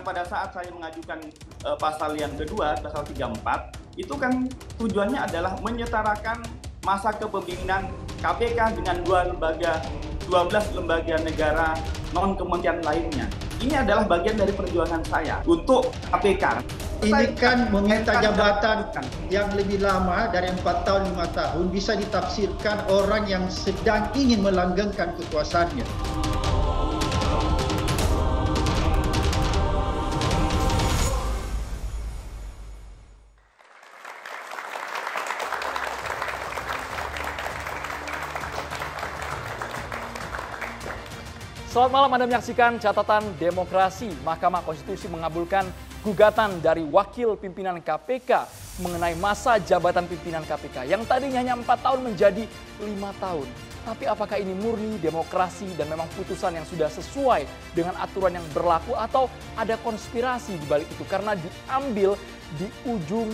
pada saat saya mengajukan pasal yang kedua, pasal 34, itu kan tujuannya adalah menyetarakan masa kepemimpinan KPK dengan 12 lembaga negara non-kementerian lainnya. Ini adalah bagian dari perjuangan saya untuk KPK. Ini kan meminta jabatan yang lebih lama dari 4 tahun 5 tahun bisa ditafsirkan orang yang sedang ingin melanggengkan kekuasaannya. Selamat malam, Anda menyaksikan Catatan Demokrasi. Mahkamah Konstitusi mengabulkan gugatan dari Wakil Pimpinan KPK mengenai masa jabatan pimpinan KPK yang tadinya hanya 4 tahun menjadi 5 tahun. Tapi apakah ini murni demokrasi dan memang putusan yang sudah sesuai dengan aturan yang berlaku atau ada konspirasi di balik itu karena diambil di ujung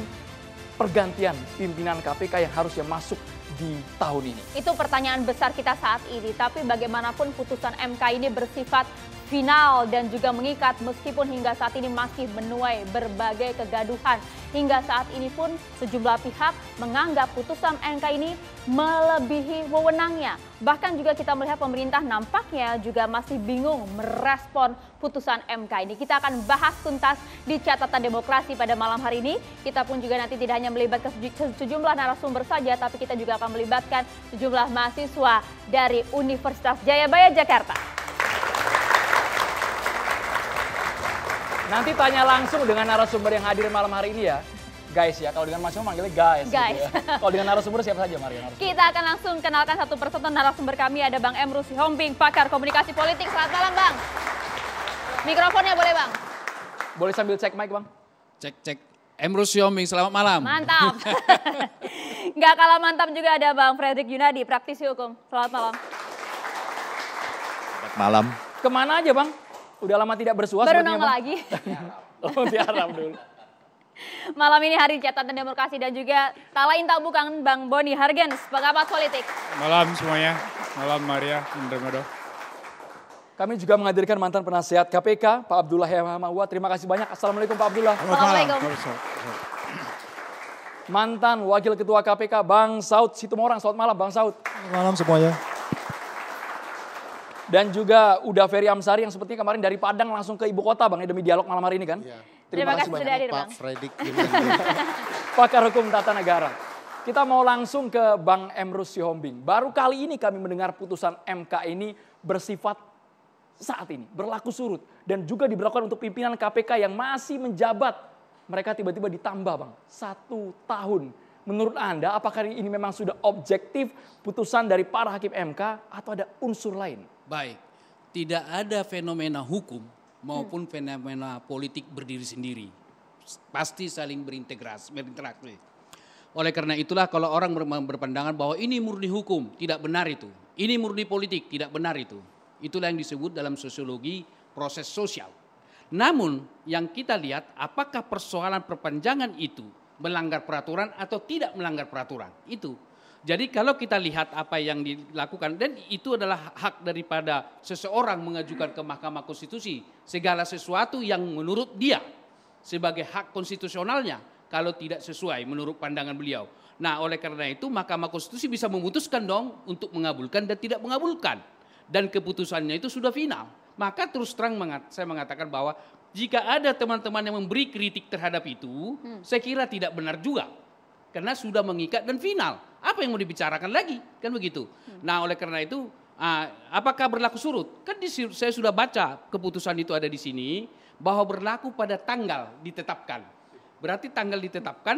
pergantian pimpinan KPK yang harusnya masuk di tahun ini? Itu pertanyaan besar kita saat ini, tapi bagaimanapun putusan MK ini bersifat final dan juga mengikat meskipun hingga saat ini masih menuai berbagai kegaduhan. Hingga saat ini pun sejumlah pihak menganggap putusan MK ini melebihi wewenangnya. Bahkan juga kita melihat pemerintah nampaknya juga masih bingung merespon putusan MK ini. Kita akan bahas tuntas di Catatan Demokrasi pada malam hari ini. Kita pun juga nanti tidak hanya melibatkan sejumlah narasumber saja, tapi kita juga akan melibatkan sejumlah mahasiswa dari Universitas Jayabaya Jakarta. Nanti tanya langsung dengan narasumber yang hadir malam hari ini ya. Guys ya, kalau dengan Mas Yoma manggilnya guys. Guys. Gitu ya. Kalau dengan narasumber siapa saja Maria? Kita akan langsung kenalkan satu persatu narasumber kami. Ada Bang Emrus Sihombing, pakar komunikasi politik. Selamat malam Bang. Mikrofonnya boleh Bang? Boleh sambil cek mic Bang? Cek. Emrus Sihombing, selamat malam. Mantap. Nggak kalah mantap juga ada Bang Fredrik Yunadi, praktisi hukum. Selamat malam. Selamat malam. Kemana aja Bang? Udah lama tidak bersuah. Baru nongol lagi. Oh, diharap dulu. Malam ini hari Catatan Demokrasi dan juga tak lain tak bukan Bang Boni Hargens, pengamat politik. Malam semuanya, malam Maria, Indra. Kami juga menghadirkan mantan penasihat KPK, Pak Abdullah Hemawa. Terima kasih banyak. Assalamualaikum Pak Abdullah. Assalamualaikum. Mantan Wakil Ketua KPK, Bang Saud Situmorang. Selamat malam Bang Saud. Selamat malam semuanya. Dan juga udah Ferry Amsari yang sepertinya kemarin dari Padang langsung ke ibu kota Bang ya demi dialog malam hari ini kan. Ya. Terima kasih sudah hadir Bang. Pak Fredrik Pakar Hukum Tata Negara. Kita mau langsung ke Bang Emrus Sihombing. Baru kali ini kami mendengar putusan MK ini bersifat saat ini, berlaku surut. Dan juga diberlakukan untuk pimpinan KPK yang masih menjabat. Mereka tiba-tiba ditambah Bang, 1 tahun. Menurut Anda apakah ini memang sudah objektif putusan dari para hakim MK atau ada unsur lain? Baik, tidak ada fenomena hukum maupun fenomena politik berdiri sendiri. Pasti saling berinteraksi. Oleh karena itulah kalau orang berpandangan bahwa ini murni hukum, tidak benar itu. Ini murni politik, tidak benar itu. Itulah yang disebut dalam sosiologi proses sosial. Namun yang kita lihat apakah persoalan perpanjangan itu melanggar peraturan atau tidak melanggar peraturan. Itu. Jadi kalau kita lihat apa yang dilakukan dan itu adalah hak daripada seseorang mengajukan ke Mahkamah Konstitusi segala sesuatu yang menurut dia sebagai hak konstitusionalnya kalau tidak sesuai menurut pandangan beliau. Nah, oleh karena itu Mahkamah Konstitusi bisa memutuskan dong untuk mengabulkan dan tidak mengabulkan dan keputusannya itu sudah final. Maka terus terang saya mengatakan bahwa jika ada teman-teman yang memberi kritik terhadap itu, saya kira tidak benar juga. Karena sudah mengikat dan final. Apa yang mau dibicarakan lagi? Kan begitu. Nah oleh karena itu, apakah berlaku surut? Kan saya sudah baca keputusan itu ada di sini, bahwa berlaku pada tanggal ditetapkan. Berarti tanggal ditetapkan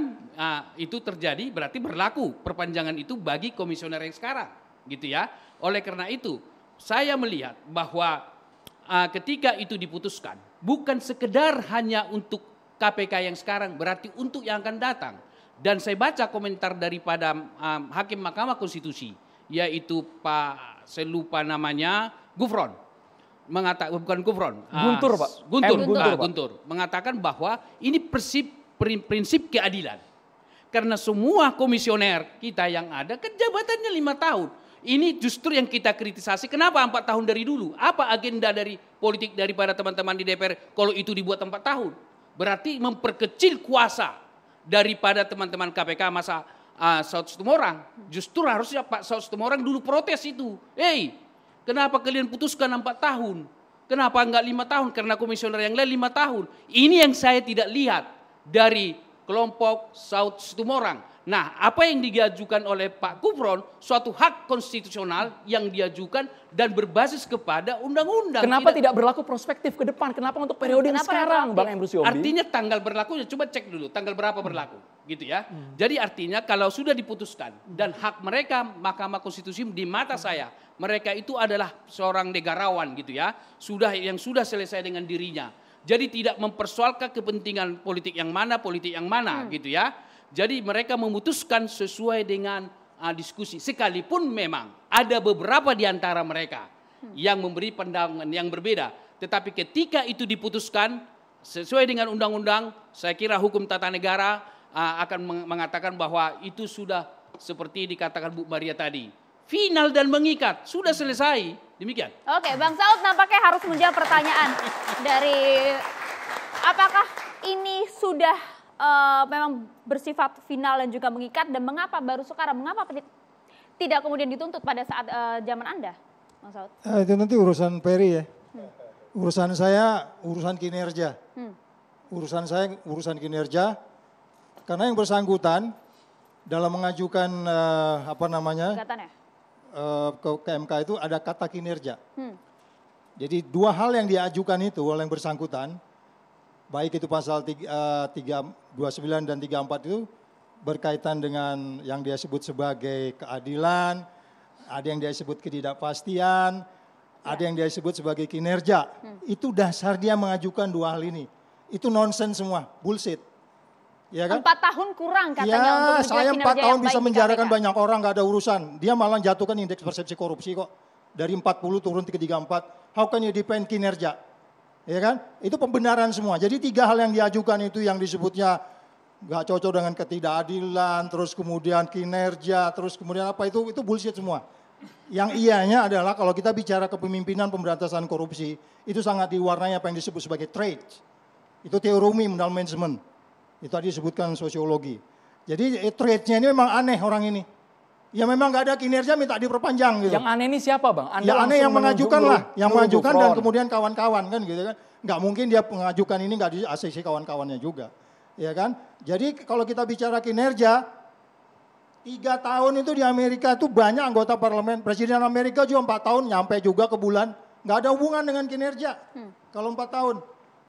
itu terjadi, berarti berlaku perpanjangan itu bagi komisioner yang sekarang. Gitu ya. Oleh karena itu, saya melihat bahwa ketika itu diputuskan, bukan sekedar hanya untuk KPK yang sekarang, berarti untuk yang akan datang. Dan saya baca komentar daripada Hakim Mahkamah Konstitusi, yaitu Pak, saya lupa namanya, Gufron. Bukan Gufron. Guntur Pak. Guntur. Mengatakan bahwa ini prinsip keadilan. Karena semua komisioner kita yang ada, kan jabatannya 5 tahun. Ini justru yang kita kritisasi. Kenapa 4 tahun dari dulu? Apa agenda dari politik daripada teman-teman di DPR kalau itu dibuat 4 tahun? Berarti memperkecil kuasa daripada teman-teman KPK masa Saud Situmorang. Justru harusnya Pak Saud Situmorang dulu protes itu. Kenapa kalian putuskan 4 tahun? Kenapa enggak 5 tahun? Karena komisioner yang lain 5 tahun. Ini yang saya tidak lihat dari kelompok Saud Situmorang. Nah, apa yang diajukan oleh Pak Gufron, suatu hak konstitusional yang diajukan dan berbasis kepada undang-undang. Kenapa tidak berlaku prospektif ke depan? Kenapa untuk periode yang sekarang, Bang Emrus Yombi? Artinya tanggal berlakunya, coba cek dulu tanggal berapa berlaku, gitu ya. Jadi artinya kalau sudah diputuskan dan hak mereka Mahkamah Konstitusi di mata saya, mereka itu adalah seorang negarawan gitu ya, yang sudah selesai dengan dirinya. Jadi tidak mempersoalkan kepentingan politik yang mana gitu ya. Jadi mereka memutuskan sesuai dengan diskusi. Sekalipun memang ada beberapa di antara mereka yang memberi pandangan yang berbeda. Tetapi ketika itu diputuskan sesuai dengan undang-undang, saya kira hukum tata negara akan mengatakan bahwa itu sudah seperti dikatakan Bu Maria tadi. Final dan mengikat, sudah selesai. Demikian. Oke, Bang Saud nampaknya harus menjawab pertanyaan dari apakah ini sudah memang bersifat final dan juga mengikat, dan mengapa baru sekarang, mengapa tidak kemudian dituntut pada saat zaman Anda, Bang Saud? Itu nanti urusan Peri ya. Urusan saya urusan kinerja. Urusan saya urusan kinerja, karena yang bersangkutan dalam mengajukan ke MK itu ada kata kinerja. Jadi 2 hal yang diajukan itu oleh yang bersangkutan, baik itu pasal 329 dan 34 itu berkaitan dengan yang dia sebut sebagai keadilan, ada yang dia sebut ketidakpastian, ada yang dia sebut sebagai kinerja. Itu dasar dia mengajukan 2 hal ini. Itu nonsens semua, bullshit. Ya kan? 4 tahun kurang katanya untuk menjaga saya 4 kinerja tahun yang bisa baik menjarakan di KPK. banyak orang, gak ada urusan. Dia malah jatuhkan indeks persepsi korupsi kok. Dari 40 turun ke 34. How can you defend kinerja? Ya kan? Itu pembenaran semua. Jadi 3 hal yang diajukan itu yang disebutnya gak cocok dengan ketidakadilan, terus kemudian kinerja, terus kemudian apa itu bullshit semua. Yang iyanya adalah kalau kita bicara kepemimpinan pemberantasan korupsi, itu sangat diwarnai apa yang disebut sebagai traits. Itu teori dalam manajemen. Itu tadi disebutkan sosiologi. Jadi traitsnya ini memang aneh orang ini. Ya memang gak ada kinerja minta diperpanjang gitu. Yang aneh ini siapa, Bang? Anda yang aneh yang mengajukan lah, yang mengajukan dan Gufron. kemudian kawan-kawan kan gitu kan. Nggak mungkin dia mengajukan ini nggak di ACC kawan-kawannya juga. Ya kan? Jadi kalau kita bicara kinerja, 3 tahun itu di Amerika itu banyak anggota parlemen. Presiden Amerika juga 4 tahun nyampe juga ke bulan. Nggak ada hubungan dengan kinerja. Kalau 4 tahun.